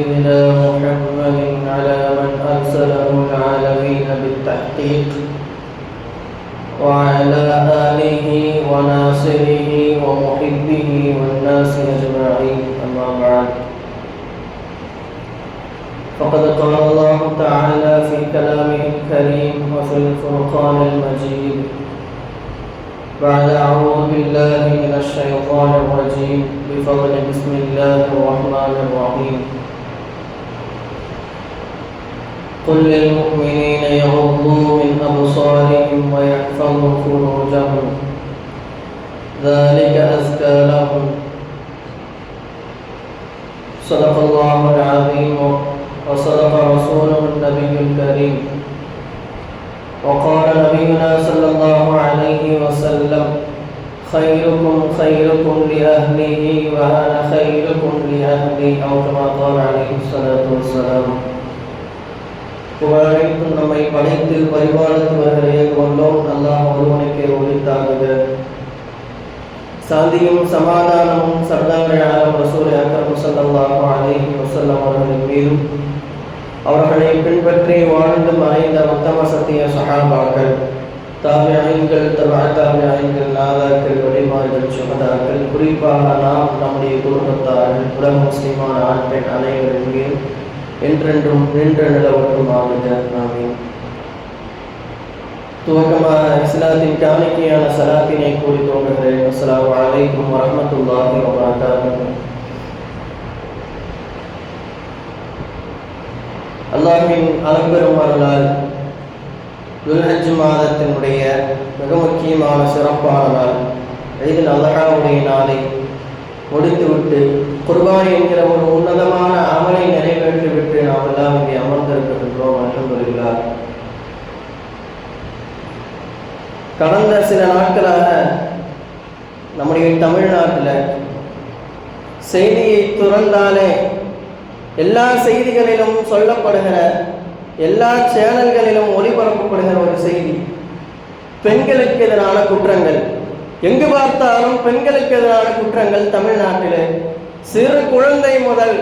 إلى محمد على من أرسله العالمين بالتحقيق وعلى آله وناصره ومحبه والناس أجمعين أما بعد فقد قال الله تعالى في كلامه الكريم وفي الفرقان المجيد بعد أعوذ بالله من الشيطان الرجيم بفضل بسم الله الرحمن الرحيم قل للمؤمنين يغضوا من أبصارهم ويحفظوا فروجهم ذلك أزكى لهم صدق الله العظيم وصدق رسوله النبي الكريم وقال نبينا صلى الله عليه وسلم خيركم خيركم لأهله وأنا خيركم لأهلي أو كما قال عليه الصلاة والسلام புகழனைத்தும் நம்மை படைத்து பரிபாலித்து வருகிற ஏகவல்லோன் அல்லாஹ் ஒருவனுக்கே உரித்தாகுக. சாந்தியும் சமாதானமும் சர்தார் ஆலம் ரசூல் அக்ரம் ஸல்லல்லாஹு அலைஹி வஸல்லம் அவர்களின் மீதும் அவர்களை பின்பற்றி வாழ்ந்து மறைந்த உத்தம சத்திய சஹாபாக்கள், தாபிஈன்கள், தாபிஈன்கள், நாதாக்கள், வலிமார்கள், சுஹதாக்கள், குறிப்பாக நாம் நம்முடைய குடும்பத்தார்கள், உலக முஸ்லிமான ஆண் பெண் அனைவரின் மீதும் என்றென்றும் நின்ற நிலவற்றும் ஆகுக. ஆமீன். துவக்கமாக இஸ்லாத்தின் காணிக்கையான சலாத்தினை கூறி தோன்றுகிறேன். அஸ்ஸலாமு அலைக்கும் வரஹ்மத்துல்லாஹி வபரகாத்துஹு. அல்லாஹ்வின் அலம்பெரும் அருளால் துல்ஹஜ் மாதத்தினுடைய மிக முக்கியமான சிறப்பான நாள் ஈதுல் அத்ஹாவுடைய நாளை முடித்துவிட்டு குர்பானி என்கிற ஒரு உன்னதமான அமலை நிறைவேற்றிவிட்டு நாம் எல்லாம் இங்கே அமர்ந்திருக்கின்றோம். அல்ஹம்துலில்லாஹ். கடந்த சில நாட்களாக நம்முடைய தமிழ்நாட்டில் செய்தியை துறந்தாலே எல்லா செய்திகளிலும் சொல்லப்படுகிற, எல்லா சேனல்களிலும் ஒளிபரப்பப்படுகிற ஒரு செய்தி, பெண்களுக்கு எதிரான குற்றங்கள். எங்கு பார்த்தாலும் பெண்களுக்கு எதிரான குற்றங்கள். தமிழ்நாட்டில் சிறு குழந்தை முதல்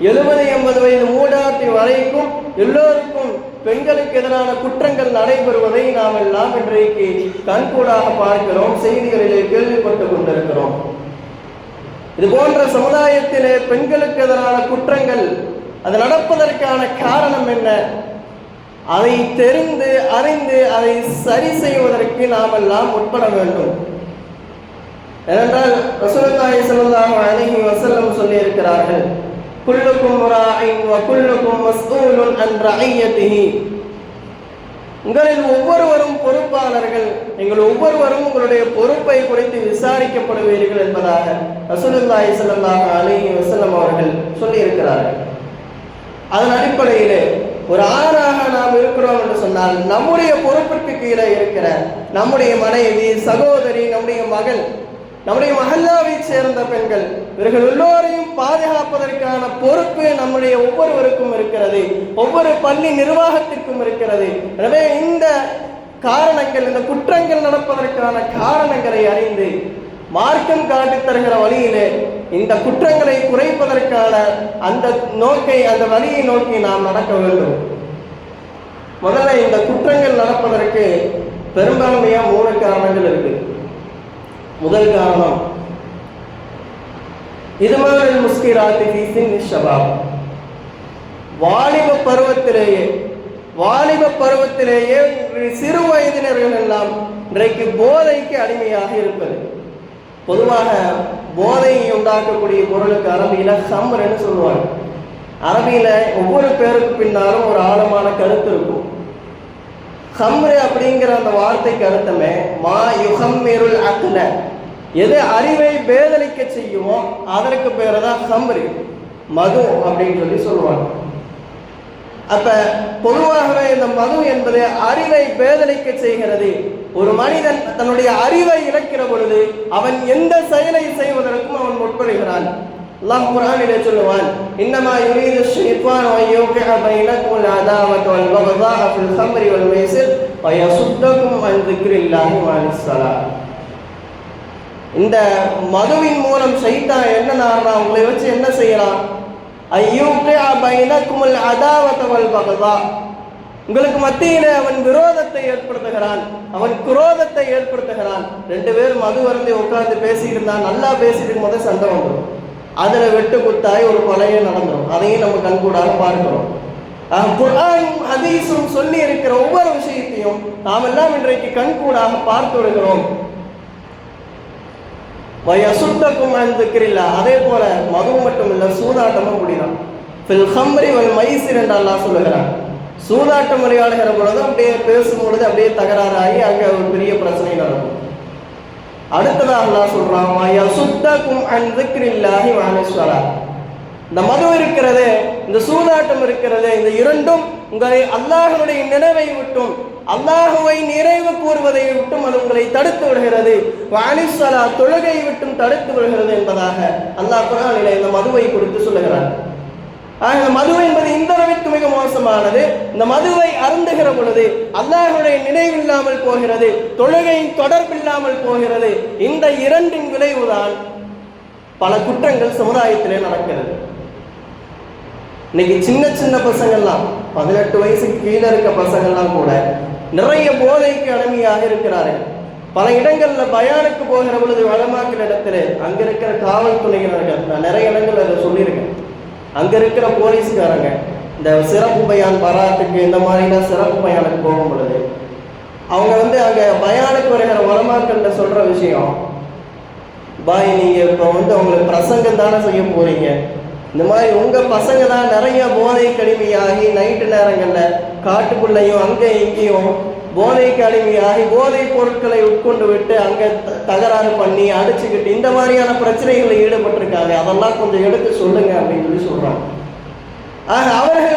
70-80 வயது மூடாட்டி வரைக்கும் எல்லோருக்கும் பெண்களுக்கு எதிரான குற்றங்கள் நடைபெறுவதை நாம் எல்லாம் இன்றைக்கு கண்கூடாக பார்க்கிறோம், செய்திகளிலே கேள்விப்பட்டு கொண்டிருக்கிறோம். இது போன்ற சமுதாயத்திலே பெண்களுக்கு எதிரான குற்றங்கள் அது நடப்பதற்கான காரணம் என்ன? அதை தெரிந்து அறிந்து அதை சரி செய்வதற்கு நாம் எல்லாம் உட்பட வேண்டும். ஏனென்றால் ரசூலுல்லாஹி ஸல்லல்லாஹு அலைஹி வஸல்லம் சொல்லி இருக்கிறார்கள், குல்லுக்கும் ராஇன் வ குல்லுக்கும் மஸ்ஊலுன் அன் ரஇயத்திஹி. உங்களில் ஒவ்வொருவரும் பொறுப்பாளர்கள், நீங்கள் ஒவ்வொருவரும் உங்களுடைய பொறுப்பை குறித்து விசாரிக்கப்படுவீர்கள் என்பதாக ரசூலுல்லாஹி ஸல்லல்லாஹு அலைஹி வஸல்லம் அவர்கள் சொல்லி இருக்கிறார்கள். அதன் அடிப்படையிலே ஒரு ஆணாக நாம் இருக்கிறோம் என்று சொன்னால் நம்முடைய பொறுப்பிற்கு கீழே இருக்கிற நம்முடைய மனைவி, சகோதரி, நம்முடைய மகள், நம்முடைய மஹல்லாவை சேர்ந்த பெண்கள், இவர்கள் எல்லோரையும் பாதுகாப்பதற்கான பொறுப்பு நம்முடைய ஒவ்வொருவருக்கும் இருக்கிறது, ஒவ்வொரு பள்ளி நிர்வாகத்திற்கும் இருக்கிறது. எனவே இந்த காரணங்கள், இந்த குற்றங்கள் நடப்பதற்கான காரணங்களை அறிந்து மார்க்கம் காட்டி தருகிற வழியிலே இந்த குற்றங்களை குறைப்பதற்கான அந்த நோக்கை, அந்த வழியை நோக்கி நாம் நடக்க வேண்டும். முதல்ல இந்த குற்றங்கள் நடப்பதற்கு பெரும்பான்மையா 3 காரணங்கள் இருக்கு. முதல் காரணம் இதுமாரில் முஸ்கிராத்தி ஃபீ சின்னி ஷபாப். வாலிப பருவத்திலேயே சிறு வயதினர்கள் எல்லாம் இன்றைக்கு போதைக்கு அடிமையாக இருப்பது. பொதுவாக போதையை உண்டாக்கக்கூடிய பொருளுக்கு அரபியில ஹம்ர்னு சொல்லுவாங்க. அரபியில ஒவ்வொரு பேருக்கு பின்னாலும் ஒரு ஆழமான கருத்து இருக்கும். ஹம்ரு அப்படிங்கிற அந்த வார்த்தைக்கு அர்த்தமே மா யுஹம்மிருல் அக்ல, எது அறிவை பேதலிக்க செய்யுமோ அதற்கு பேரு தான் ஹம்ரு, மது அப்படின்னு சொல்லி சொல்லுவாங்க. அப்ப பொதுவாகவே இந்த மது என்பது அறிவை பேதலிக்க செய்கிறது. ஒரு மனிதன் தன்னுடைய அறிவை இழக்கிற பொழுது அவன் எந்த செயலை செய்வதற்கும் அவன் முற்படுகிறான். அல்லாஹ் குர்ஆனிலே சொல்லுவான், இன்னமா யுரீது ஷைத்தானு அன் யூகிஅ பைனகுல் அதாவத வல் பக்தாஅ ஃபில் ஹம்ரி வல் மைஸிர் வ யசுத்தகும் அன் ذிக்ரில்லாஹி வ அனிஸ் ஸலாத். இந்த மதுவின் மூலம் ஷைத்தான் என்ன நாடுறான், உங்களை வச்சு என்ன செய்யலாம்? ஐயூகிஅ பைனகுமுல் அதாவத வல் பகதா, உங்களுக்கு மத்தியிலே அவன் விரோதத்தை ஏற்படுத்துகிறான், அவன் குரோதத்தை ஏற்படுத்துகிறான். ரெண்டு பேரும் மது வருந்தி உட்கார்ந்து பேசிட்டு இருந்தா, நல்லா பேசிட்டு முதல் சண்டை வந்துடும். அதுல வெட்டு குத்தாய் ஒரு கொலையே நடந்துடும். அதையும் நம்ம கண்கூடாக பார்க்கிறோம். குர்ஆனும் ஹதீஸும் சொல்லி இருக்கிற ஒவ்வொரு விஷயத்தையும் நாம் எல்லாம் இன்றைக்கு கண்கூடாக பார்த்து வருகிறோம். வயசுத்தக்கும் அன்பிக்கிறில்ல, அதே போல மது மட்டும் இல்ல, சூதாட்டமும் முடியும். ஃபில் ஹம்ரி வல் மைசிர் என்று அல்லாஹ் சொல்லுகிறான். சூதாட்டம் விளையாடுகிற பொழுது அப்படியே பேசும்பொழுது அப்படியே தகராறாகி அங்க ஒரு பெரிய பிரச்சனை நடக்கும். அடுத்ததாக அல்லாஹ் சொல்றான், வயசுத்தக்கும் அன்பிக்கிறில்லாஹி வஅனிஸ்ஸலா. இந்த மது இருக்கிறது, இந்த சூதாட்டம் இருக்கிறது, இந்த இரண்டும் உங்களை அல்லாஹ்வுடைய நினைவை விட்டும் அல்லாஹுவை நிறைவு கூறுவதை விட்டும் அது உங்களை தடுத்து விடுகிறது. வஅனிஸ்ஸலா, தொழுகையை விட்டும் தடுத்து விடுகிறது என்பதாக அல்லாஹ் குர்ஆனிலே இந்த மதுவை குறித்து சொல்லுகிறார். இந்த மது என்பது இந்த அளவிற்கு மிக மோசமானது. இந்த மதுவை அருந்துகிற பொழுது அல்லாஹ்வுடைய நினைவில்லாமல் போகிறது, தொழுகையின் தொடர்பில்லாமல் போகிறது. இந்த இரண்டின் விளைவுதான் பல குற்றங்கள் சமுதாயத்திலே நடக்கிறது. இன்னைக்கு சின்ன சின்ன பசங்கள்லாம், 18 வயசுக்கு கீழே இருக்க பசங்கள்லாம் கூட நிறைய போதைக்கு அடிமையாக இருக்கிறார்கள். பல இடங்கள்ல பயானுக்கு போகிற பொழுது வளமாக்கிற இடத்துல அங்க இருக்கிற காவல்துறையினர்கள், நான் நிறைய இடங்கள் அதை சொல்லியிருக்கேன், அங்க இருக்கிற போலீஸ்காரங்க இந்த சிறப்பு பயான் பராத்துக்கு இந்த மாதிரிலாம் சிறப்பு பயானுக்கு போகும் பொழுது அவங்க அங்க பயானுக்கு வருகிற வளமாக்கள்ல சொல்ற விஷயம், பாய் நீங்க இப்ப அவங்களுக்கு பிரசங்கம் தானே செய்ய போறீங்க, இந்த மாதிரி உங்க பசங்க தான் நிறைய போதைக்கு அடிமையாகி நைட்டு நேரங்கள்ல காட்டுக்குள்ளையும் அங்க இங்கேயும் போதைக்கு அடிமையாகி போதை பொருட்களை உட்கொண்டு விட்டு அங்க தகராறு பண்ணி அடிச்சுக்கிட்டு இந்த மாதிரியான பிரச்சனைகளில் ஈடுபட்டிருக்காங்க, அதெல்லாம் கொஞ்சம் எடுத்து சொல்லுங்க அப்படின்னு சொல்றாங்க. அவர்கள்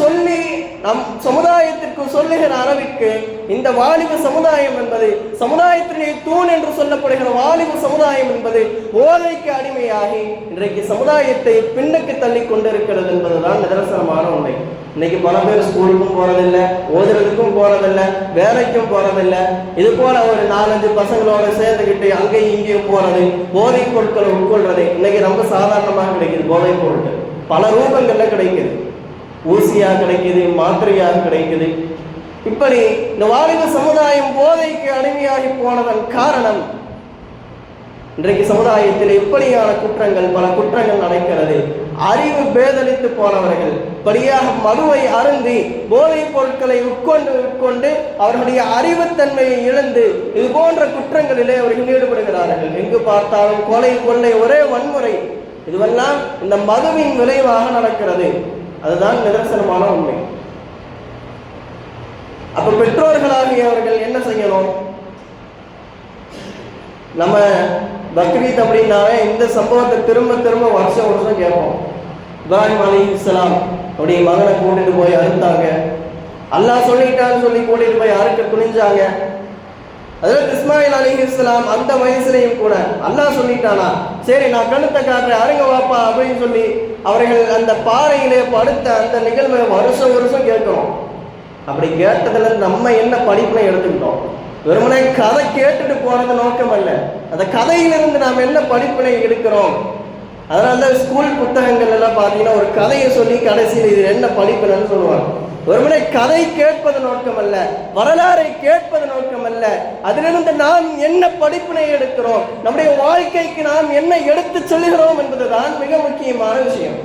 சொல்லி நம் சமுதாயத்திற்கு சொல்லுகிற அளவிற்கு இந்த வாலிப சமுதாயம் என்பது, சமுதாயத்தினுடைய தூண் என்று சொல்லப்படுகிற வாலிப சமுதாயம் என்பது போதைக்கு அடிமையாகி இன்றைக்கு சமுதாயத்தை பின்னுக்கு தள்ளி கொண்டிருக்கிறது என்பதுதான் நிதர்சனமான உண்மை. இன்னைக்கு பல பேர் ஸ்கூலுக்கும் போறதில்லை, ஓதுறதுக்கும் போறதில்லை, வேலைக்கும் போறதில்லை. இது போல ஒரு 4-5 பசங்களோட சேர்ந்துக்கிட்டு அங்கேயும் இங்கேயும் போறது, போதை பொருட்களை உட்கொள்றது இன்னைக்கு ரொம்ப சாதாரணமாக கிடைக்குது. போதை பொருட்கள் பல ரூபங்கள்ல கிடைக்குது, ஊசியாக கிடைக்குது, மாத்திரையாக கிடைக்குது. இப்படி இந்த வாலிப சமுதாயம் போதைக்கு அடிமையாகி போனதன் காரணம் இன்றைக்கு சமுதாயத்தில் எப்படியான குற்றங்கள், பல குற்றங்கள் நடக்கிறது. அறிவு பேதலித்து போனவர்கள் படியாக மதுவை அருந்தி போதைப் பொருட்களை உட்கொண்டு அவர்களுடைய அறிவுத்தன்மையை இழந்து இது போன்ற குற்றங்களிலே அவர்கள் ஈடுபடுகிறார்கள். எங்கு பார்த்தாலும் கொலை, கொள்ளை, ஒரே வன்முறை, இதுவெல்லாம் இந்த மதுவின் விளைவாக நடக்கிறது. அதுதான் நிதர்சனமான உண்மை. அப்ப பெற்றோர்களாகியவர்கள் என்ன செய்யணும்? நம்ம பக்ரீத் அப்படின்னாவே இந்த சம்பவத்தை திரும்ப திரும்ப வருஷம் கேட்போம். இப்ராஹிம் அலைஹிஸ்ஸலாம் அவருடைய மகனை கூட்டிட்டு போய் அறுத்தாங்க, அல்லாஹ் சொல்லிட்டான்னு சொல்லி கூட்டிட்டு போய் அறுக்க துணிஞ்சாங்க. ஹஜ்ரத் இஸ்மாயில் அலைஹிஸ்ஸலாம் அந்த வயசுலையும் கூட அல்லாஹ் சொல்லிட்டானா, சரி நான் கழுத்தை காட்டுறேன் அருங்க வாப்பா அப்படின்னு சொல்லி அவர்கள் அந்த பாறையிலே படுத்த அந்த நிகழ்வை வருஷம் கேட்கிறோம். அப்படி கேட்டதுல நம்ம என்ன படிப்பினை எடுத்துக்கிட்டோம்? வெறுமனே கதை கேட்டுட்டு போறது நோக்கம் அல்ல, அந்த கதையிலிருந்து நாம் என்ன படிப்பினை எடுக்கிறோம். அதனாலதான் ஸ்கூல் புத்தகங்கள் எல்லாம் பார்த்தீங்கன்னா ஒரு கதையை சொல்லி கடைசியில் இது என்ன படிப்பினைன்னு சொல்லுவாங்க. ஒருமுறை கதை கேட்பது நோக்கம் அல்ல, வரலாறை கேட்பது நோக்கம் அல்ல, அதிலிருந்து நாம் என்ன படிப்பினை எடுக்கிறோம், நம்முடைய வாழ்க்கைக்கு நாம் என்ன எடுத்து சொல்லுகிறோம் என்பதுதான் மிக முக்கியமான விஷயம்.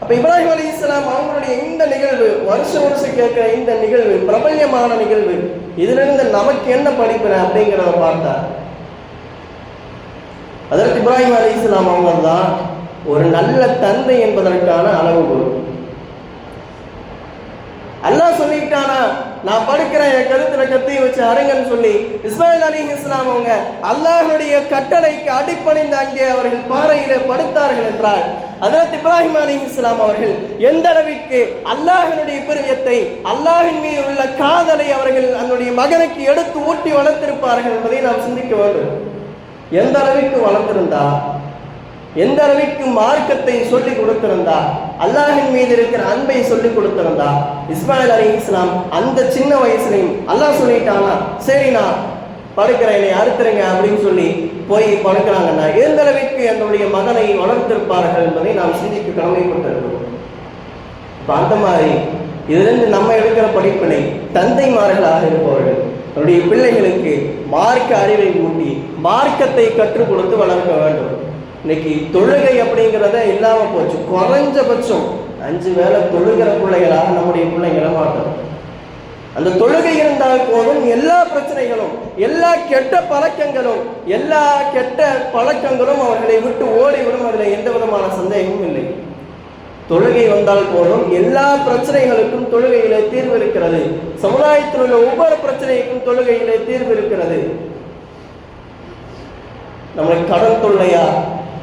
அப்ப இப்ராஹிம் அலைஹிஸ்ஸலாம் அவங்களுடைய இந்த நிகழ்வு, வருஷம் கேட்கிற இந்த நிகழ்வு, பிரபல்யமான நிகழ்வு, இதிலிருந்து நமக்கு என்ன படிப்பினை அப்படிங்கிறத பார்த்தா அதற்கு இப்ராஹிம் அலைஹிஸ்ஸலாம் அவங்க தான் ஒரு நல்ல தந்தை என்பதற்கான அளவுகோல். அல்லாஹ் சொல்லிட்டானா, நான் படுக்கிறேன் என் கழுத்துல கத்தியை வச்சு அருங்கன்னு சொல்லி இஸ்மாயில் அலைஹிஸ்ஸலாம் அவங்க அல்லாஹ்வுடைய கட்டளைக்கு அடிப்பணிந்து அங்கே அவர்கள் பாறையிலே படுத்தார்கள் என்றால், ஹஜ்ரத் இப்ராஹிம் அலைஹிஸ்ஸலாம் அவர்கள் எந்த அளவிற்கு அல்லாஹ்வினுடைய பிரியத்தை, அல்லாஹ்வின் மீது உள்ள காதலை அவர்கள் அதனுடைய மகனுக்கு எடுத்து ஊட்டி வளர்த்திருப்பார்கள் என்பதை நாம் சிந்திக்க வேண்டும். எந்த அளவிற்கு வளர்த்திருந்தா, எந்த அளவிற்கு மார்க்கத்தை சொல்லிக் கொடுத்திருந்தா, அல்லாஹின் மீது இருக்கிற அன்பை சொல்லிக் கொடுத்திருந்தா. இஸ்மாயில் அலைஹிஸ்ஸலாம் அந்த சின்ன வயசுலையும் அல்லாஹ் சொல்லிட்டானா, சரிண்ணா படுக்கிற என்னை அறுத்துருங்க அப்படின்னு சொல்லி போய் படுக்கிறாங்கன்னா எந்த அளவிற்கு என்னுடைய மகனை வளர்த்திருப்பார்கள் என்பதை நாம் சிந்திக்க கடமைப்பட்டிருக்கிறோம். இப்போ அந்த மாதிரி இதிலிருந்து நம்ம எடுக்கிற படிப்பினை தந்தைமார்களாக இருப்பவர்கள் நம்முடைய பிள்ளைகளுக்கு மார்க்க அறிவை ஊட்டி மார்க்கத்தை கற்றுக் கொடுத்து வளர்க்க வேண்டும். இன்னைக்கு தொழுகை அப்படிங்கிறத இல்லாம போச்சு. குறைஞ்சபட்சம் 5 வேளை தொழுகிற பிள்ளைகளாக நம்முடைய பிள்ளைங்களை மாற்றணும். அந்த தொழுகை இருந்தால் போதும் எல்லா பிரச்சனைகளும், எல்லா கெட்ட பழக்கங்களும் அவர்களை விட்டு ஓடிவிடும். அதில் எந்த விதமான சந்தேகமும் இல்லை. தொழுகை வந்தால் போதும் எல்லா பிரச்சனைகளுக்கும் தொழுகையிலே தீர்வு இருக்கிறது. சமுதாயத்தில் உள்ள ஒவ்வொரு பிரச்சனைக்கும் தொழுகையிலே தீர்வு இருக்கிறது. நம்மளுக்கு கடன் தொல்லையா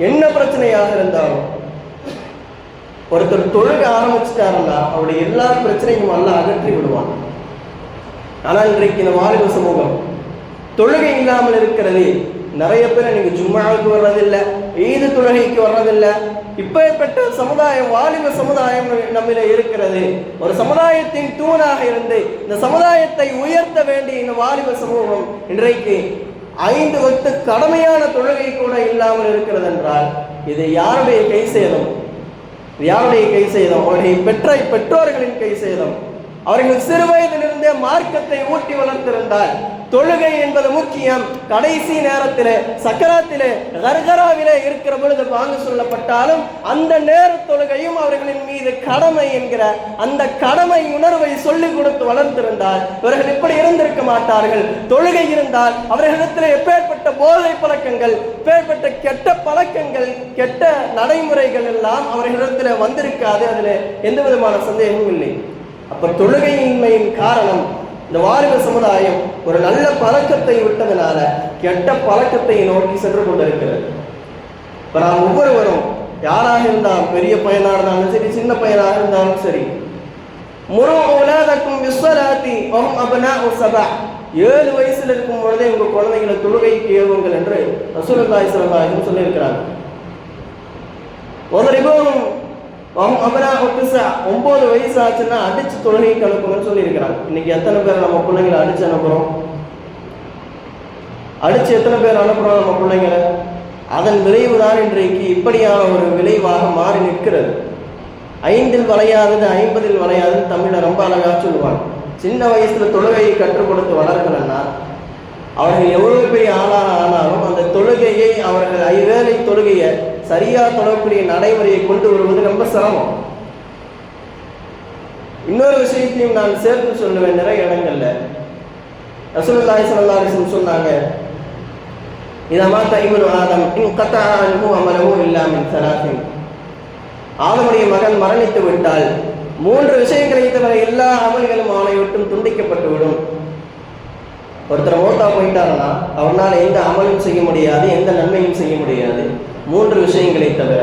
என்ன பிரச்சனையாக இருந்தாலும் ஒருத்தர் தொழுக ஆரம்பிச்சுட்டாருன்னா அவருடைய எல்லா பிரச்சனையும் எல்லாம் அகற்றி விடுவான். ஆனால் இன்றைக்கு இந்த வாலிப சமூகம் தொழுகை இல்லாமல் இருக்கிறது. நிறைய பேர் இன்னைக்கு ஜும்மாவுக்கு வர்றதில்லை, ஈது தொழுகைக்கு வர்றதில்லை. இப்பேற்பட்ட சமுதாயம், வாலிப சமுதாயம் நம்மில இருக்கிறது. ஒரு சமுதாயத்தின் தூணாக இருந்து இந்த சமுதாயத்தை உயர்த்த வேண்டிய இந்த வாலிப சமூகம் இன்றைக்கு 5 வக்து கடமையான தொழுகை கூட இல்லாமல் இருக்கிறது என்றால் இது யாருடைய கை சேதம்? அவருடைய பெற்றோர்களின் கை சேதம். அவர்கள் சிறு வயதிலிருந்தே மார்க்கத்தை ஊட்டி வளர்த்திருந்தால் தொழுகை என்பது முக்கியம். கடைசி நேரத்திலே சக்கராத்திலே கர்கராவிலே இருக்கிற பொழுது வாங்க சொல்லப்பட்டாலும் அந்த நேர தொழுகையும் அவர்களின் மீது கடமை என்கிற அந்த கடமை உணர்வை சொல்லிக் கொடுத்து வளர்த்திருந்தால் இவர்கள் இப்படி இருந்திருக்க மாட்டார்கள். தொழுகை இருந்தால் அவர்களிடத்தில் எப்பேற்பட்ட போதை பழக்கங்கள், எப்பேற்பட்ட கெட்ட பழக்கங்கள், கெட்ட நடைமுறைகள் எல்லாம் அவர்களிடத்தில் வந்திருக்காது. அதில் எந்த விதமான சந்தேகமும் இல்லை. அப்ப தொழுகையின்மையின் காரணம் இந்த வாலிப சமுதாயம் ஒரு நல்ல பழக்கத்தை விட்டதனால கெட்ட பழக்கத்தை நோக்கி சென்று கொண்டிருக்கிறது. இப்ப நாம் ஒவ்வொருவரும் யாராக இருந்தாலும், பெரிய பையனாக இருந்தாலும் சரி, சின்ன பையனாக இருந்தாலும் சரி, முரு உலகக்கும் விஸ்வராத்தி 7 வயசுல இருக்கும் பொழுதே உங்க குழந்தைகளை தொழுகைக்கு ஏவுங்கள் என்று ரசூலுல்லாஹி ஸல்லல்லாஹு அலைஹி வஸல்லம் சொல்லியிருக்கிறாங்க. அவனா 9 வயசு ஆச்சுன்னா அடிச்சு தொழுகைக்கு அனுப்புங்கன்னு சொல்லி இருக்கிறாங்க. இன்னைக்கு எத்தனை பேர் நம்ம பிள்ளைங்களை அடிச்சு அனுப்புறோம்? எத்தனை பேர் அனுப்புறோம் நம்ம பிள்ளைங்களை? அதன் விளைவுதான் இன்றைக்கு இப்படியான ஒரு விளைவாக மாறி நிற்கிறது. 5இல் வளையாதது 50இல் வளையாதுன்னு தமிழை ரொம்ப அழகா சொல்லுவாங்க. சின்ன வயசுல தொழுகையை கற்றுக் கொடுத்து வளர்க்கணும்னா அவர்கள் எவ்வளவு பெரிய ஆனாலும் அந்த தொழுகையை அவர்கள் 5 வேளை தொழுகையை சரியா தொழக்கூடிய நடைமுறையை கொண்டு வருவது ரொம்ப சிரமம். இன்னொரு விஷயத்தையும் நான் சேர்த்து சொல்லுவேன். நிறைய இடங்கள்ல ரசூலுல்லாஹி ஸல்லல்லாஹு அலைஹி வஸல்லம் சொன்னாங்க, இதா மாத இப்னு ஆதம் இன்கதா அன்ஹு அமலுஹு இல்லா மின் ஸலாத்தின். ஆதமுடைய மகன் மரணித்து விட்டால் 3 விஷயங்களை தவிர எல்லா அமல்களும் அவனை விட்டும் துண்டிக்கப்பட்டு விடும். ஒருத்தர் மௌத்தா போயிட்டாருன்னா அவனால் எந்த அமலும் செய்ய முடியாது, எந்த நன்மையும் செய்ய முடியாது. 3 விஷயங்களை தவிர.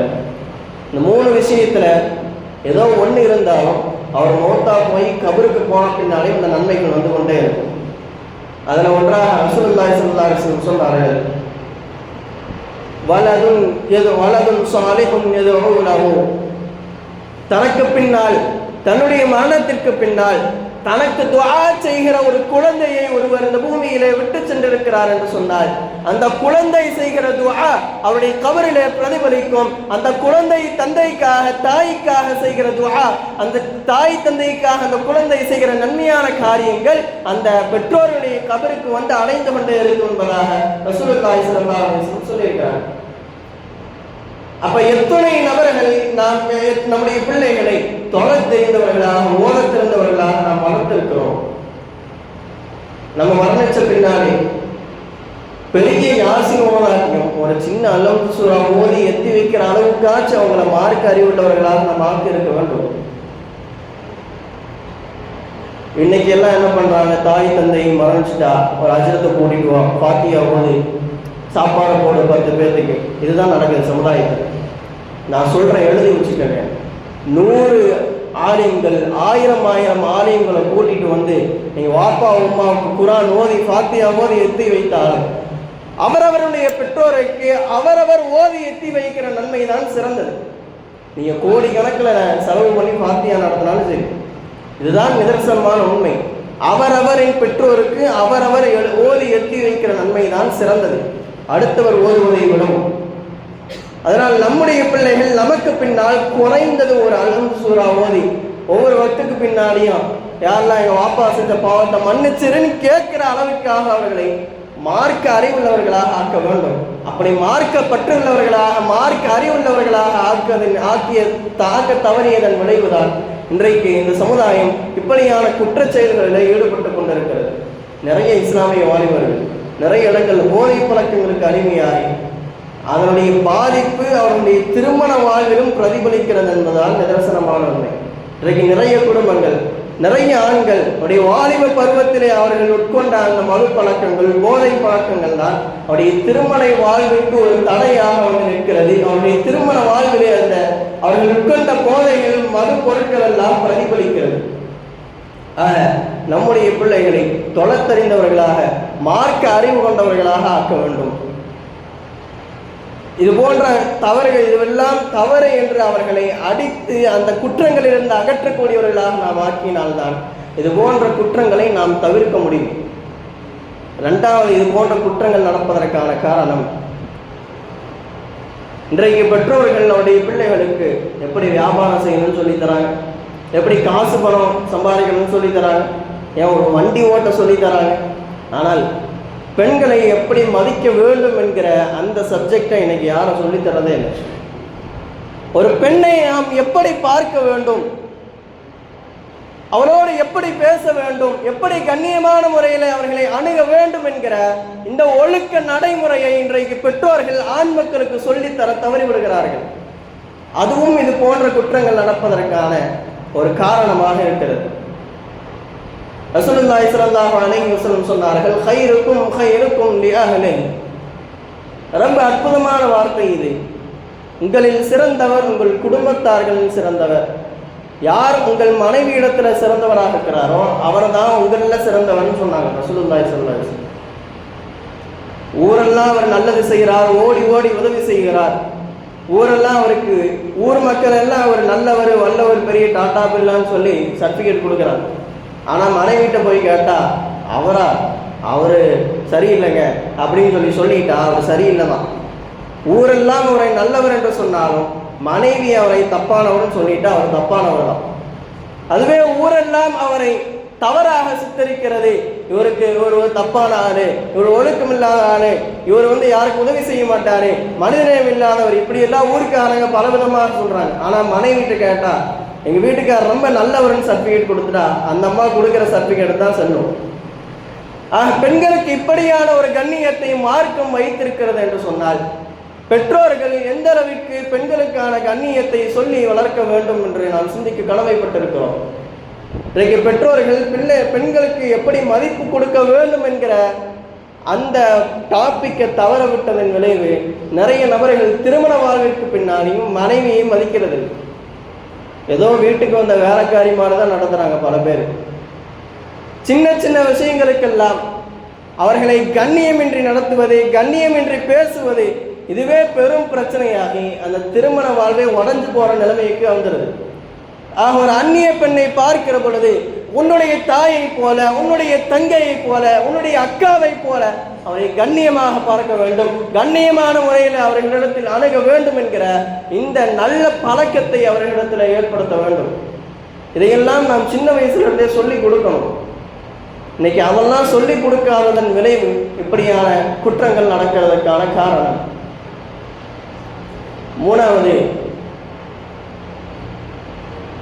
இந்த 3 விஷயத்துல ஏதோ ஒன்று இருந்தாலும் அவர் மௌத்தா போய் கபருக்கு போன பின்னாலே இந்த நன்மைகள் வந்து கொண்டே இருக்கும். அதுல ஒன்றாக ரசூலுல்லாஹி ஸல்லல்லாஹு அலைஹி வஸல்லம் சொன்னார்கள், வலதுன் சாலிஹுன் யதுஉ லஹு. தனக்கு பின்னால், தன்னுடைய மரணத்திற்கு பின்னால் தனக்கு துஆ செய்கிற ஒரு குழந்தையை ஒருவர் இந்த பூமியிலே விட்டு சென்றிருக்கிறார் என்று சொன்னால் அந்த குழந்தை செய்கிற துஆ அவருடைய கபரிலே பிரதிபலிக்கும். அந்த குழந்தை தந்தைக்காக, தாய்க்காக செய்கிற துஆ, அந்த தாய் தந்தைக்காக அந்த குழந்தை செய்கிற நன்மையான காரியங்கள் அந்த பெற்றோருடைய கபருக்கு வந்து அடைந்து கொண்டே இருக்கும் என்பதாக ரசூலுல்லாஹி ஸல்லல்லாஹு அலைஹி வஸல்லம் சொல்லியிருக்கிறார். அப்ப எத்தனை நபர்கள் நாம் நம்முடைய பிள்ளைகளை தொழத் தெரிந்தவர்களாக, ஓதத் தெரிந்தவர்களாக நாம் வளர்த்திருக்கிறோம். நம்ம மரணிச்ச பின்னாலே பெரிய யாசின் ஓதாட்டியும் ஒரு சின்ன அல்லாஹ் சூரா ஓதி எத்தி வைக்கிற அளவுக்காச்சும் அவங்கள மார்க்க அறிவுள்ளவர்களாக நம்ம ஆக்கி இருக்க வேண்டும். இன்னைக்கு எல்லாம் என்ன பண்றாங்க, தாய் தந்தை மரணிச்சுட்டா ஒரு அஜரத்தை கூட்டிட்டு வா, பாத்தியா ஓது, சாப்பாடு போடு 10 பேர்த்துக்கு. இதுதான் நடக்குது சமுதாயத்தில். நான் சொல்றேன், எழுதி வச்சுக்கங்க. 100 ஆலயங்கள், 1000 ஆலயங்களை கூட்டிட்டு வந்து நீங்க வாப்பா உமாவுக்கு குரான் ஓதி ஃபாத்தியா ஓதி எத்தி வைத்தாலும் அவரவருடைய பெற்றோருக்கு அவரவர் ஓதி எத்தி வைக்கிற நன்மை தான் சிறந்தது. நீங்க கோடி கணக்கில் செலவு பண்ணி ஃபாத்தியா நடத்தினாலும் சரி, இதுதான் நிதர்சனமான உண்மை. அவரவரின் பெற்றோருக்கு அவரவர் ஓதி எட்டி வைக்கிற நன்மைதான் சிறந்தது, அடுத்தவர் ஓதுவதை விடவும். அதனால் நம்முடைய பிள்ளைகள் நமக்கு பின்னால் குறைந்தது ஒரு அல்ஹம்து சூரா ஓதி ஒவ்வொரு வக்துக்கு பின்னாடியும் யாரெல்லாம் எங்கள் வாப்பா செஞ்ச பாவத்தை மன்னிச்சிருன்னு கேட்கிற அளவுக்காக அவர்களை மார்க்க அறிவுள்ளவர்களாக ஆக்க வேண்டும். அப்படி மார்க்கப்பட்டுள்ளவர்களாக மார்க்க அறிவுள்ளவர்களாக ஆக்க தவறியதன் விளைவுதான் இன்றைக்கு இந்த சமுதாயம் இப்படியான குற்றச் செயல்களில் ஈடுபட்டு கொண்டிருக்கிறது. நிறைய இஸ்லாமிய வாலிபர்கள் நிறைய இடங்கள் போதை பழக்கங்களுக்கு அடிமையாகி அதனுடைய பாதிப்பு அவருடைய திருமண வாழ்விலும் பிரதிபலிக்கிறது என்பதால் நிதர்சனமான உண்மை. இன்றைக்கு நிறைய குடும்பங்கள், நிறைய ஆண்கள் அவருடைய வாலிப பருவத்திலே அவர்கள் உட்கொண்ட அந்த மது பழக்கங்கள், போதை பழக்கங்கள் தான் அவருடைய திருமண வாழ்விற்கு ஒரு தடையாக வந்து நிற்கிறது. அவருடைய திருமண வாழ்விலே அந்த அவர்கள் உட்கொண்ட போதைகள், மது பொருட்கள் எல்லாம் பிரதிபலிக்கிறது. நம்முடைய பிள்ளைகளை தொலைத்தறிந்தவர்களாக மார்க்க அறிவு கொண்டவர்களாக ஆக்க வேண்டும். இது போன்ற தவறுகள், இதுவெல்லாம் தவறு என்று அவர்களை அடித்து அந்த குற்றங்களிலிருந்து அகற்றக்கூடியவர்களாக நாம் ஆக்கினால்தான் இது போன்ற குற்றங்களை நாம் தவிர்க்க முடியும். இரண்டாவது, இது போன்ற குற்றங்கள் நடப்பதற்கான காரணம், இன்றைக்கு பெற்றோர்கள் அவருடைய பிள்ளைகளுக்கு எப்படி வியாபாரம் செய்யணும்னு சொல்லித்தராங்க, எப்படி காசு பணம் சம்பாதிக்கணும்னு சொல்லித்தராங்க, ஏன் ஒரு வண்டி ஓட்ட சொல்லித்தராங்க. ஆனால் பெண்களை எப்படி மதிக்க வேண்டும் என்கிற அந்த சப்ஜெக்டை இன்னைக்கு யாரும் சொல்லித்தரதே இல்லை. ஒரு பெண்ணை நாம் எப்படி பார்க்க வேண்டும், அவளோடு எப்படி பேச வேண்டும், எப்படி கண்ணியமான முறையில் அவர்களை அணுக வேண்டும் என்கிற இந்த ஒழுக்க நடைமுறையை இன்றைக்கு பெற்றோர்கள் ஆண் மக்களுக்கு சொல்லித்தர தவறிவிடுகிறார்கள். அதுவும் இது போன்ற குற்றங்கள் நடப்பதற்கான ஒரு காரணமாக இருக்கிறது. ரசூலுல்லாஹி ஸல்லல்லாஹு அலைஹி வஸல்லம் சொன்னார்கள், கைருக்கும் கைருக்கும் லிஅஹ்லிஹி. ரொம்ப அற்புதமான வார்த்தை இது. உங்களில் சிறந்தவர் உங்கள் குடும்பத்தார்களில் சிறந்தவர். யார் உங்கள் மனைவி இடத்துல சிறந்தவராக இருக்கிறாரோ அவர் தான் உங்களில் சிறந்தவர்னு சொன்னாங்க ரசூலுல்லாஹி ஸல்லல்லாஹு அலைஹி வஸல்லம். ஊரெல்லாம் அவர் நல்லது செய்கிறார், ஓடி ஓடி உதவி செய்கிறார், ஊரெல்லாம் அவருக்கு ஊர் மக்கள் எல்லாம் அவர் நல்லவர் வல்லவர் பெரிய டாட்டா பில்லான்னு சொல்லி சர்டிஃபிகேட் கொடுக்குறாங்க. ஆனால் மனைவிட்ட போய் கேட்டால் அவர் சரியில்லைங்க அப்படின்னு சொல்லிட்டா அவர் சரியில்லை தான். ஊரெல்லாம் அவரை நல்லவர் என்று சொன்னாலும் மனைவி அவரை தப்பானவர்னு சொல்லிட்டா அவர் தப்பானவர் தான். அதுவே ஊரெல்லாம் அவரை தவறாக சித்தரிக்கிறது, இவருக்கு இவர் தப்பான ஆளு, இவர் ஒழுக்கம் இல்லாத ஆளு, இவர் யாருக்கு உதவி செய்ய மாட்டாரு, மனிதநேயம் இல்லாதவர், இப்படி எல்லாம் ஊருக்காரங்க பலவிதமாக சொல்றாங்க. ஆனால் மனைவிட்டு கேட்டா எங்க வீட்டுக்காரர் ரொம்ப நல்லவர்னு சர்டிஃபிகேட் கொடுத்துட்டா அந்த அம்மா கொடுக்குற சர்டிஃபிகேட் தான் செல்லும். பெண்களுக்கு இப்படியான ஒரு கண்ணியத்தை மார்க்கம் வைத்திருக்கிறது என்று சொன்னால் பெற்றோர்கள் எந்த அளவிற்கு பெண்களுக்கான கண்ணியத்தை சொல்லி வளர்க்க வேண்டும் என்று நாம் சிந்திக்க கடமைப்பட்டிருக்கிறோம். இன்றைக்கு பெற்றோர்கள் பெண்களுக்கு எப்படி மதிப்பு கொடுக்க வேண்டும் என்கிற அந்த டாப்பிக்கை தவற விட்டதன் விளைவு நிறைய நபர்கள் திருமண வாழ்விற்கு பின்னாடியும் மனைவியை மதிக்கிறது. ஏதோ வீட்டுக்கு வந்த வேலைக்காரி மாதிரி தான் நடத்துகிறாங்க பல பேர். சின்ன சின்ன விஷயங்களுக்கெல்லாம் அவர்களை கண்ணியமின்றி நடத்துவது, கண்ணியமின்றி பேசுவது, இதுவே பெரும் பிரச்சனையாகி அந்த திருமண வாழ்வை உடஞ்சு போகிற நிலைமைக்கு வந்துடுது. ஒரு அந்நிய பெண்ணை பார்க்கிற பொழுது உன்னுடைய தாயை போல, உன்னுடைய தங்கையை போல, உன்னுடைய அக்காவை போல அவரை கண்ணியமாக பார்க்க வேண்டும், கண்ணியமான முறையில் அவர்களிடத்தில் அணுக வேண்டும் என்கிற இந்த நல்ல பழக்கத்தை அவர்களிடத்தில் ஏற்படுத்த வேண்டும். இதையெல்லாம் நாம் சின்ன வயசுலேருந்தே சொல்லி கொடுக்கணும். இன்னைக்கு அதெல்லாம் சொல்லி கொடுக்காததன் விளைவு இப்படியான குற்றங்கள் நடக்கிறதுக்கான காரணம். மூணாவது,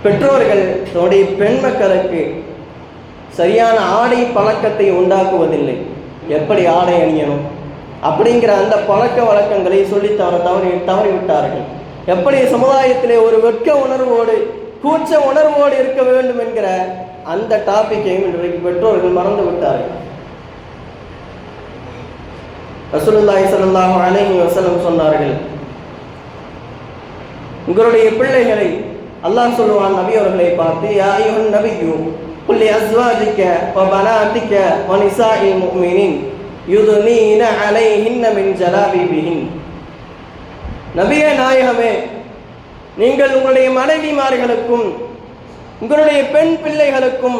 பெற்றோர்கள் தன்னுடைய பெண் மக்களுக்கு சரியான ஆடை பழக்கத்தை உண்டாக்குவதில்லை. எப்படி ஆடை அணியணும் அப்படிங்கிற அந்த பழக்க வழக்கங்களை சொல்லி தவறிவிட்டார்கள். எப்படி சமுதாயத்திலே ஒரு வெட்க உணர்வோடு கூச்ச உணர்வோடு இருக்க வேண்டும் என்கிற அந்த டாபிக்கையும் இன்றைக்கு பெற்றோர்கள் மறந்து விட்டார்கள். ரசூலுல்லாஹி ஸல்லல்லாஹு அலைஹி வஸல்லம் சொன்னார்கள், உங்களுடைய பிள்ளைகளை அல்லாஹ் சொல்லுவான் நபி அவர்களை பார்த்து, யா அய்யுஹன் நபியு குல் அஸ்வாஜிக வ பனாதிக வ நிசாஇல் முஃமினீன் யுதுனீன அலைஹின்ன மின் ஜலாபிபிஹின். நபியே நாயகமே, நீங்கள் உங்களுடைய மனைவிமார்களுக்கும் உங்களுடைய பெண் பிள்ளைகளுக்கும்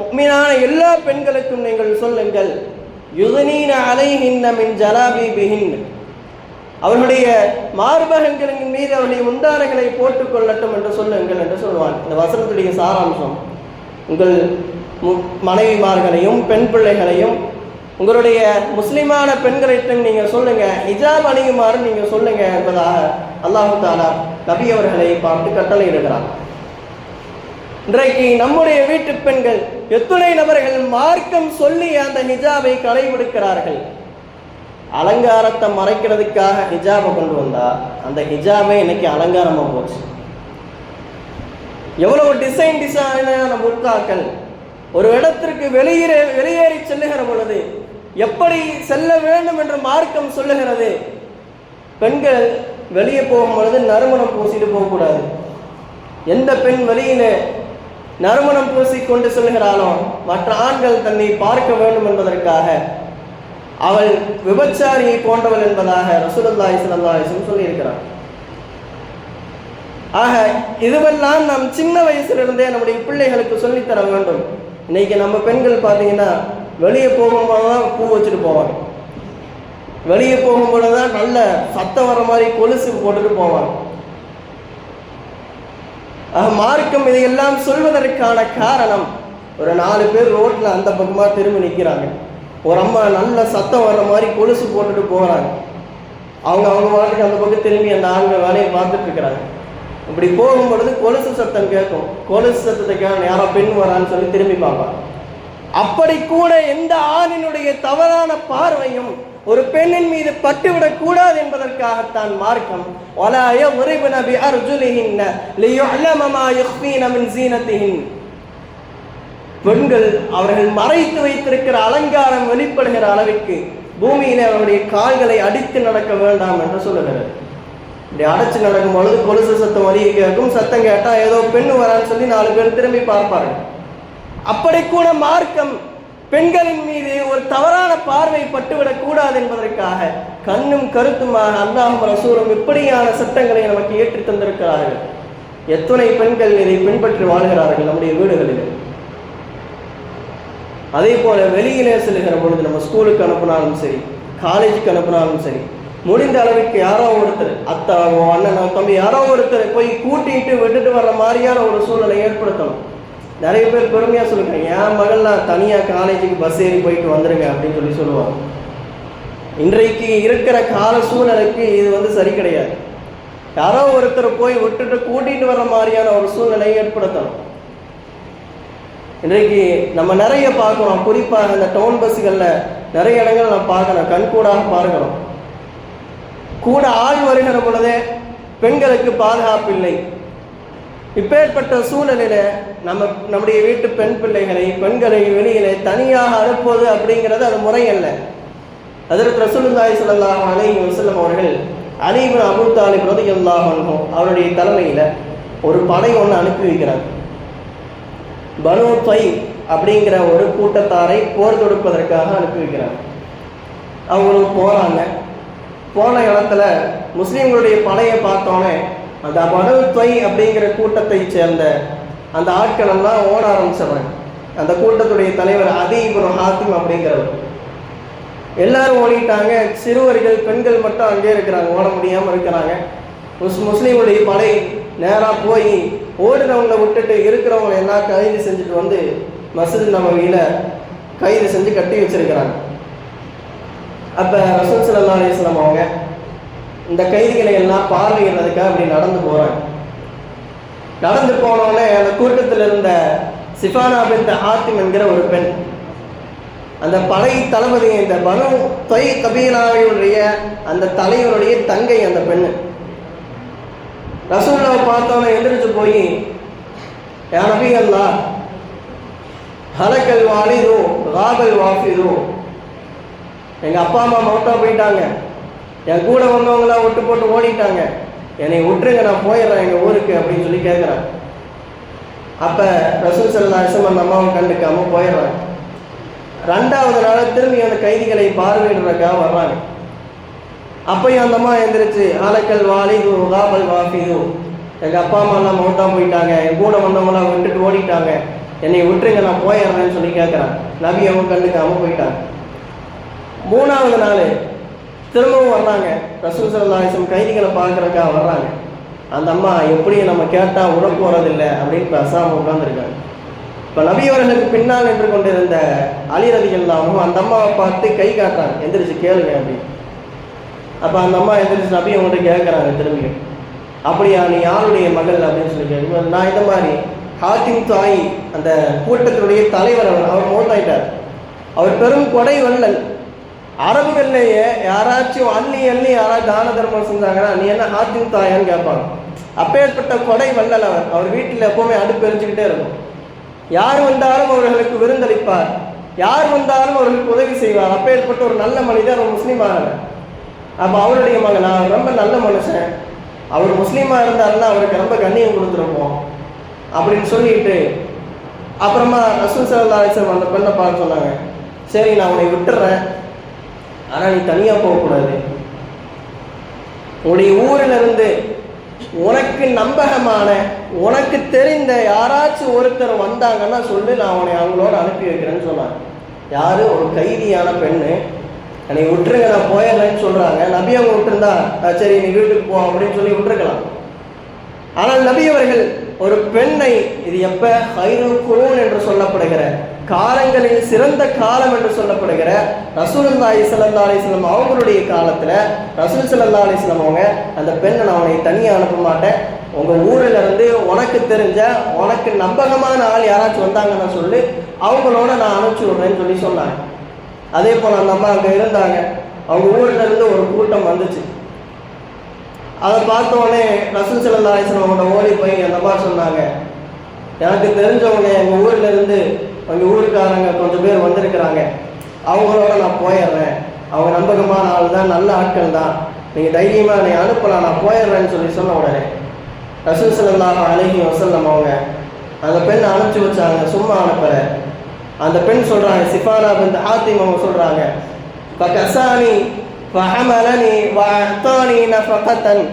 முஃமினான எல்லா பெண்களுக்கும் நீங்கள் சொல்லுங்கள், யுதுனீன அலைஹின்ன மின் ஜலாபீபிஹின், அவர்களுடைய மார்பகங்களின் மீது அவருடைய முந்தானைகளை போட்டுக் கொள்ளட்டும் என்று சொல்லுங்கள் என்று சொல்வான். இந்த வசனத்துடைய சாராம்சம், உங்கள் மனைவிமார்களையும் பெண் பிள்ளைகளையும் உங்களுடைய முஸ்லிமான பெண்களையும் நீங்க சொல்லுங்க, ஹிஜாப் அணியுமாறு நீங்க சொல்லுங்க என்பதாக அல்லாஹு தஆலா நபி அவர்களை பார்த்து கட்டளையிடுகிறார். இன்றைக்கு நம்முடைய வீட்டு பெண்கள் எத்துணை நபர்கள் மார்க்கம் சொல்லி அந்த ஹிஜாபை கடைபிடிக்கிறார்கள். அலங்காரத்தை மறைக்கிறதுக்காக ஹிஜாபை கொண்டு வந்தா அந்த ஹிஜாபே இன்னைக்கு அலங்காரமா போச்சு. எவ்வளவு டிசைனான முர்காக்கள் ஒரு இடத்திற்கு வெளியேறி செல்லுகிற பொழுது எப்படி செல்ல வேண்டும் என்று மார்க்கம் சொல்லுகிறது. பெண்கள் வெளியே போகும் பொழுது நறுமணம் பூசிட்டு போகக்கூடாது. எந்த பெண் வெளியில நறுமணம் பூசி கொண்டு செல்கிறாளோ மற்ற ஆண்கள் தன்னை பார்க்க வேண்டும் என்பதற்காக அவள் விபச்சாரியை போன்றவள் என்பதாக ரசூலுல்லாஹி ஸல்லல்லாஹு அலைஹி வஸல்லம் சொல்லியிருக்கிறார். ஆக இதுவெல்லாம் நாம் சின்ன வயசுலிருந்தே நம்முடைய பிள்ளைகளுக்கு சொல்லித்தர வேண்டும். இன்னைக்கு நம்ம பெண்கள் பார்த்தீங்கன்னா வெளியே போகும்போதுதான் பூ வச்சுட்டு போவாங்க, வெளியே போகும்போதுதான் நல்ல சத்தம் வர மாதிரி கொலுசு போட்டுட்டு போவாங்க. மார்க்கம் இதையெல்லாம் சொல்வதற்கான காரணம், ஒரு 4 பேர் ரோட்ல அந்த பக்கமா திரும்பி நிற்கிறாங்க, ஒரு அம்மா நல்ல சத்தம் வர்ற மாதிரி கொலுசு போட்டுட்டு போகிறாங்க, அவங்க வாட்டுக்கு அந்த பக்கம் திரும்பி அந்த ஆண்கள் வேலையை பார்த்துட்டு இருக்கிறாங்க. இப்படி போகும்பொழுது கொலுசு சத்தம் கேட்கும், கொலுசு சத்தத்தை கேட்க யாரோ பெண் வரான்னு சொல்லி திரும்பி பார்ப்பாங்க. அப்படி கூட எந்த ஆணினுடைய தவறான பார்வையும் ஒரு பெண்ணின் மீது பட்டுவிடக் கூடாது என்பதற்காகத்தான் மார்க்கம் பெண்கள் அவர்கள் மறைத்து வைத்திருக்கிற அலங்காரம் வெளிப்படுகிற அளவிற்கு பூமியிலே அவருடைய கால்களை அடித்து நடக்க வேண்டாம் என்று சொல்லுகிறது. இப்படி அடைச்சு நடக்கும் பொழுது கொலுசு சத்தம் வலிய கேட்கும், சத்தம் கேட்டா ஏதோ பெண்ணு வரான்னு சொல்லி 4 பேர் திரும்பி பார்ப்பார்கள். அப்படி கூட மார்க்கம் பெண்களின் மீது ஒரு தவறான பார்வை பட்டுவிடக் கூடாது என்பதற்காக கண்ணும் கருத்துமாக அல்லாஹ்வும் ரசூலும் இப்படியான சட்டங்களை நமக்கு ஏற்றி தந்திருக்கிறார்கள். எத்தனை பெண்கள் இதை பின்பற்றி வாழ்கிறார்கள் நம்முடைய வீடுகளில். அதே போல வெளியிலே செல்கிற பொழுது நம்ம ஸ்கூலுக்கு அனுப்பினாலும் சரி, காலேஜுக்கு அனுப்பினாலும் சரி, முடிந்த அளவுக்கு யாரோ ஒருத்தர், அத்தாவோ அண்ணனோ தம்பி யாரோ ஒருத்தர் போய் கூட்டிட்டு விட்டுட்டு வர்ற மாதிரியான ஒரு சூழலை ஏற்படுத்தணும். நிறைய பேர் பெருமையாக சொல்லுங்க, என் மகள்லாம் தனியாக காலேஜுக்கு பஸ் ஏறி போயிட்டு வந்துடுங்க அப்படின்னு சொல்லி சொல்லுவாங்க. இன்றைக்கு இருக்கிற கால சூழ்நிலைக்கு இது சரி கிடையாது. யாரோ ஒருத்தர் போய் விட்டுட்டு கூட்டிட்டு வர்ற மாதிரியான ஒரு சூழ்நிலையை ஏற்படுத்தணும். இன்றைக்கு நம்ம நிறைய பார்க்குறோம், குறிப்பாக இந்த டவுன் பஸ்ஸுகளில் நிறைய இடங்கள் நம்ம பார்க்கணும், கண்கூடாக பார்க்கிறோம். கூட ஆள் வருகிற பொழுதே பெண்களுக்கு பாதுகாப்பு இல்லை. இப்பேற்பட்ட சூழலில் நம்முடைய வீட்டு பெண்களை வெளியிலே தனியாக அனுப்புவது அப்படிங்கிறது அது முறை அல்ல. ஹஜ்ரத் ரசூலுல்லாஹி ஸல்லல்லாஹு அலைஹி வஸல்லம் அவர்கள் அலி இப்னு அபூ தாலிப் ரலியல்லாஹு அன்ஹு அவருடைய தலைமையில் ஒரு படை ஒன்று அனுப்பி வைக்கிறார். பனு தை அப்படிங்கிற ஒரு கூட்டத்தாரை போர் தொடுப்பதற்காக அனுப்பி வைக்கிறார். அவங்களும் போகிறாங்க. போன இடத்துல முஸ்லீம்களுடைய படையை பார்த்தோன்னே அந்த பனு தை அப்படிங்கிற கூட்டத்தை சேர்ந்த அந்த ஆட்கள் எல்லாம் ஓட ஆரம்பிச்சிடுறாங்க. அந்த கூட்டத்துடைய தலைவர் அதி இப்னு ஹாத்திம் அப்படிங்கிறவர். எல்லாரும் ஓடிட்டாங்க. சிறுவர்கள் பெண்கள் மட்டும் அங்கே இருக்கிறாங்க, ஓட முடியாமல் இருக்கிறாங்க. முஸ்லீம்களுடைய படை நேராக போய் ஓடுறவங்களை விட்டுட்டு இருக்கிறவங்களை எல்லாம் கைது செஞ்சுட்டு மஸ்ஜித் நபவியில் கைது செஞ்சு கட்டி வச்சிருக்கிறாங்க. அப்போ ரசூல் ஸல்லல்லாஹு அலைஹி வஸல்லம் அவங்க இந்த கைதிகளை எல்லாம் பார்வையிடுறதுக்காக அப்படி நடந்து போகிறாங்க. நடந்து போனோடனே அந்த கூட்டத்தில் இருந்த சிஃபானா பின்த் ஹாத்திம் என்கிற ஒரு பெண், அந்த படை தளபதி, இந்த பனு தை கபீலாவுடைய அந்த தலைவருடைய தங்கை அந்த பெண்ணு, ரசூலுல்லாஹ் பார்த்தோன்னே எந்திரிச்சு போய், யா நபி அல்லாஹ், ஹலக்கல் வாலிது ராபல் வாஃபிது, எங்கள் அப்பா அம்மா மௌத்தா போயிட்டாங்க, என் கூட வந்தவங்களாம் விட்டு போட்டு ஓடிட்டாங்க, என்னை விட்டுருங்க, நான் போயிடுறேன் எங்கள் ஊருக்கு அப்படின்னு சொல்லி கேட்குறாங்க. அப்போ ரசூல் ஸல்லல்லாஹு அலைஹி வஸல்லம் அந்த அம்மாவை கண்டுக்காமல் போயிடுறாங்க. 2வது நாள் திரும்பி அந்த கைதிகளை பார்வையிடுறதுக்காக வர்றாங்க. அப்பையும் அந்த அம்மா எழுந்திரிச்சு, ஆலக்கல் வாலிது ராபல் வாஃபிது, எங்கள் அப்பா அம்மாலாம் மௌத்தா போயிட்டாங்க, என் கூட வந்தவங்களாம் விட்டுட்டு ஓடிட்டாங்க, என்னை விட்டுருங்க, நான் போயிடுறேன்னு சொல்லி கேட்குறான். நபி அவங்க கண்டுக்காமல் போயிட்டாங்க. 3வது நாள் திரும்பவும் வர்றாங்க. ரசூல் ஸல்லல்லாஹு அலைஹி வஸல்லம் கைதிகளை பார்க்குறதுக்காக வர்றாங்க. அந்த அம்மா எப்படி நம்ம கேட்டால் உறப்பு வரதில்லை அப்படின்னு பேசாமல் உட்காந்துருக்காங்க. இப்போ நபி அவர்களுக்கு பின்னால் நின்று கொண்டிருந்த அலி ரலியல்லாஹு அன்ஹு அந்த அம்மாவை பார்த்து கை காட்டுறாங்க, எந்திரிச்சு கேளுங்க அப்படின்னு. அப்போ அந்த அம்மா எந்திரிச்சு நபி அவங்கள்ட்ட கேட்குறாங்க திரும்பி, அப்படியா நீ யாருடைய மகள் அப்படின்னு சொல்லி கேட்கும். நான் இந்த மாதிரி ஹாத்திம் தாய் அந்த கூட்டத்தினுடைய தலைவர், அவர் மௌத்தாயிட்டார். அவர் பெரும் கொடை வள்ளல். அரபுகள்லேயே யாராச்சும் அள்ளி யாராவது தான தர்மம் செஞ்சாங்கன்னா நீ என்ன ஹாத்திம் தாயான்னு கேட்பாங்க. அப்பேற்பட்ட கொடை வள்ளல் அவர். அவர் வீட்டில் எப்பவுமே அடுப்பு எரிஞ்சுக்கிட்டே இருக்கும். யார் வந்தாலும் அவர்களுக்கு விருந்தளிப்பார், யார் வந்தாலும் அவர்களுக்கு உதவி செய்வார். அப்பேற்பட்ட ஒரு நல்ல மனிதர், ஒரு முஸ்லீமானவர். அப்போ அவருடைய மகன், நான் ரொம்ப நல்ல மனுஷன், அவர் முஸ்லீமாக இருந்தாருன்னா அவருக்கு ரொம்ப கண்ணியம் கொடுத்துருப்போம் அப்படின்னு சொல்லிட்டு அப்புறமா ரசூல் ஸல்லல்லாஹு அலைஹி வஸல்லம் அந்த பெண்ணை பார்க்க சொன்னாங்க. சரி நான் உன்னை விட்டுறேன், ஆனால் நீ தனியாக போகக்கூடாது. உன்னுடைய ஊரில் இருந்து உனக்கு நம்பகமான உனக்கு தெரிந்த யாராச்சும் ஒருத்தர் வந்தாங்கன்னா சொல்லு, நான் உன்னை அவங்களோட அனுப்பி வைக்கிறேன்னு சொன்னாங்க. யாரு? ஒரு கைதியான பெண்ணு. என்னை விட்டுருங்க, நான் போயிடுறேன்னு சொல்கிறாங்க. நபி அவங்க விட்டுருந்தா சரி நீ வீட்டுக்கு போ அப்படின்னு சொல்லி விட்டுருக்கலாம். ஆனால் நபி அவர்கள் ஒரு பெண்ணை, இது எப்போ ஹைருல் குரூன் என்று சொல்லப்படுகிற காலங்களில் சிறந்த காலம் என்று சொல்லப்படுகிற ரசூலுல்லாஹி ஸல்லல்லாஹு அலைஹி வஸல்லம் அவங்களுடைய காலத்தில் ரசூல் ஸல்லல்லாஹு அலைஹி வஸல்லம் அவங்க அந்த பெண்ணை, நான் உன்னை தனியாக அனுப்ப மாட்டேன், உங்கள் ஊரில் இருந்து உனக்கு தெரிஞ்ச உனக்கு நம்பகமான ஆள் யாராச்சும் வந்தாங்கன்னா சொல்லி அவங்களோட நான் அனுப்பிச்சி விட்றேன்னு சொல்லி சொன்னாங்க. அதே போல் அந்த அம்மா அங்கே இருந்தாங்க. அவங்க ஊரில் இருந்து ஒரு கூட்டம் வந்துச்சு. அதை பார்த்தோடனே ரசூல் ஸல்லல்லாஹு அலைஹி வஸல்லம் அவங்களோட ஓடி போய் அந்த அம்மா சொன்னாங்க, எனக்கு தெரிஞ்சவங்க எங்கள் ஊரில் இருந்து எங்கள் ஊருக்காரங்க கொஞ்சம் பேர் வந்திருக்கிறாங்க, அவங்களோட நான் போயிடுறேன், அவங்க நம்பகமான ஆள் தான், நல்ல ஆட்கள் தான், நீங்கள் தைரியமாக என்னை அனுப்பலாம், நான் போயிடுறேன்னு சொல்லி சொன்ன உடனே ரசூல் ஸல்லல்லாஹு அலைஹி வஸல்லம் அவங்க அந்த பெண்ணை அனுப்பிச்சி வச்சாங்க. சும்மா அனுப்பல. அந்த பெண் சொல்கிறாங்க, சிஃபானா பின்த் ஹாத்திம் அவங்க சொல்கிறாங்க, ஃபகஸானி ஃபஹமலனி வஅத்தானி நஃபகத்தன்,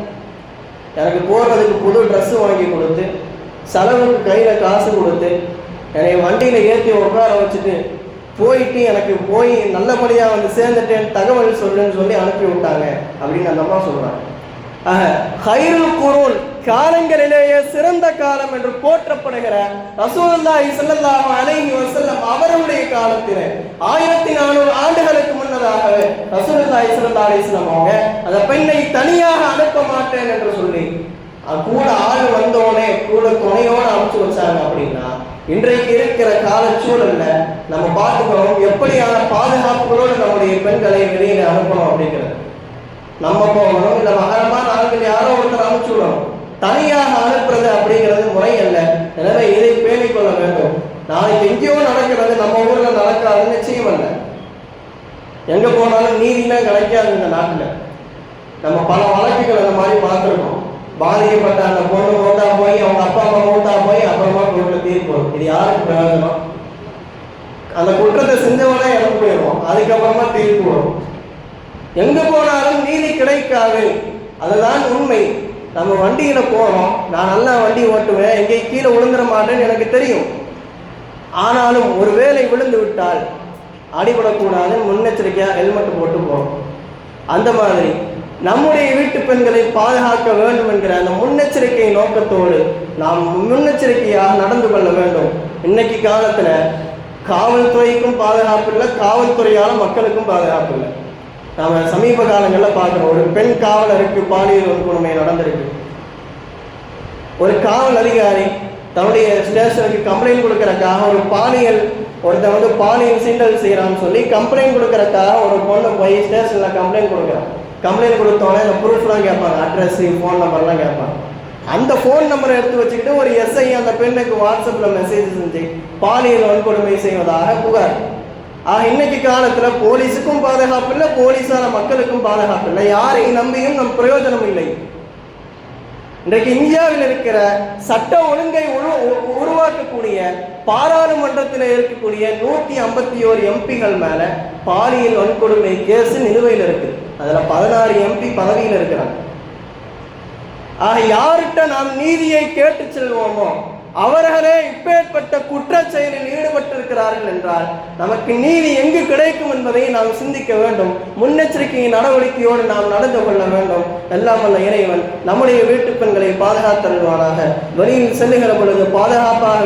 எனக்கு போடுறதுக்கு புது ட்ரெஸ்ஸு வாங்கி கொடுத்து, செலவுக்கு கையில் காசு கொடுத்து, என்னை வண்டியில் ஏற்றி உட்கார வச்சுட்டு போயிட்டு எனக்கு போய் நல்லபடியாக வந்து சேர்ந்துட்டேன் தகவல் சொல்லுன்னு சொல்லி அனுப்பி விட்டாங்க அப்படின்னு அந்த அம்மா சொல்கிறாங்க. ஹைருல் குரூன் காலங்களிலேயே சிறந்த காலம் என்று போற்றப்படுகிற ரசூலுல்லாஹி ஸல்லல்லாஹு அலைஹி வஸல்லம் அவருடைய காலத்தில் 1400 ஆண்டுகளுக்கு முன்னதாகவே ரசூலுல்லாஹி ஸல்லல்லாஹு அலைஹி வஸல்லம் அவங்க அந்த பெண்ணை தனியாக அனுப்ப மாட்டேன் என்று சொல்லி கூட ஆள் வந்தோடனே கூட துணையோடு அனுப்பிச்சு வச்சாங்க. அப்படின்னா இன்றைக்கு இருக்கிற கால சூழல்ல நம்ம பார்த்துக்கணும் எப்படியான பாதுகாப்புகளோடு நம்முடைய பெண்களை வெளியில அனுப்பணும் அப்படிங்கிறது. நம்ம போகணும், இல்லை மகரமான ஆண்கள் யாரோ ஒருத்தர் அனுப்பிச்சு விடணும். தனியாக அனுப்புறது அப்படிங்கிறது முறை அல்ல. எனவே இதை பேணிக்கொள்ள வேண்டும். நாளைக்கு எங்கேயோ நடக்கிறது நம்ம ஊர்ல நடக்காதுன்னு நிச்சயம் அல்ல. எங்க போனாலும் நீதிலாம் கிடைக்காது இந்த நாட்டில். நம்ம பல வழக்குகள் அந்த மாதிரி பார்த்துருக்கோம். பாதிக்கப்பட்ட அந்த பொண்ணு மோட்டா போய் அவங்க அப்பா அம்மா மோட்டா போய் அப்புறமா கோர்ட்டில் தீர்ப்பு வரும். இது யாருக்கு பிரயோஜனம்? அந்த குற்றத்தை செஞ்சவனே இறந்து போயிடுவோம், அதுக்கப்புறமா தீர்ப்பு வரும். எங்க போனாலும் நீதி கிடைக்காது, அதுதான் உண்மை. நம்ம வண்டியில போறோம், நான் நல்லா வண்டி ஓட்டுவேன், எங்கேயும் கீழே விழுந்துட மாட்டேன்னு எனக்கு தெரியும். ஆனாலும் ஒரு வேளை விழுந்து விட்டால் அடிபடக்கூடாதுன்னு முன்னெச்சரிக்கையா ஹெல்மெட் போட்டு போறோம். அந்த மாதிரி நம்முடைய வீட்டு பெண்களை பாதுகாக்க வேண்டும் என்கிற அந்த முன்னெச்சரிக்கை நோக்கத்தோடு நாம் முன்னெச்சரிக்கையாக நடந்து கொள்ள வேண்டும். இன்னைக்கு காலத்துல காவல்துறைக்கும் பாதுகாப்பு இல்லை, காவல்துறையால மக்களுக்கும் பாதுகாப்பு இல்லை. நாம சமீப காலங்களில் பார்க்குறோம், ஒரு பெண் காவலருக்கு பாலியல் வன்கொடுமை நடந்திருக்கு. ஒரு காவல் அதிகாரி தன்னுடைய ஸ்டேஷனுக்கு கம்ப்ளைண்ட் கொடுக்கறதுக்காக ஒருத்தன் வந்து பாலியல் சீண்டல் செய்கிறான்னு சொல்லி கம்ப்ளைண்ட் கொடுக்கறதுக்காக ஒரு பொண்ணு போய் ஸ்டேஷனில் கம்ப்ளைண்ட் கொடுக்குறான். கம்ப்ளைண்ட் கொடுத்தோடனே இந்த ப்ரூஃப்லாம் கேட்பாங்க, அட்ரஸ் ஃபோன் நம்பர்லாம் கேட்பாங்க. அந்த ஃபோன் நம்பரை எடுத்து வச்சுக்கிட்டு ஒரு எஸ்ஐ அந்த பெண்ணுக்கு வாட்ஸ்அப்பில் மெசேஜ் செஞ்சு பாலியல் வன்கொடுமை செய்வதாக புகார். இன்னைக்கு காலத்துல போலீஸுக்கும் பாதுகாப்பு இல்லை, போலீஸான மக்களுக்கும் பாதுகாப்பு இல்லை, யாரையும் நம்பியும் நம் பிரயோஜனம் இல்லை. இன்றைக்கு இந்தியாவில் இருக்கிற சட்ட ஒழுங்கை உருவாக்கக்கூடிய பாராளுமன்றத்தில் இருக்கக்கூடிய 151 எம்பிகள் மேல பாலியல் வன்கொடுமை கேஸ் நிலுவையில் இருக்கு. அதுல 16 எம்பி பதவியில் இருக்கிறாங்க. யார்கிட்ட நாம் நீதியை கேட்டு செல்வோமோ அவர்களே இப்பேற்பட்ட குற்ற செயலில் ஈடுபட்டிருக்கிறார்கள் என்றால் நமக்கு நீதி எங்கு கிடைக்கும் என்பதை நாம் சிந்திக்க வேண்டும். முன்னெச்சரிக்கை நடவடிக்கையோடு நாம் நடந்து கொள்ள வேண்டும். எல்லாம் வல்ல இறைவன் நம்முடைய வீட்டு பெண்களை பாதுகாத்தருள்வாராக. வெளியில் செல்லுகிற பொழுது பாதுகாப்பாக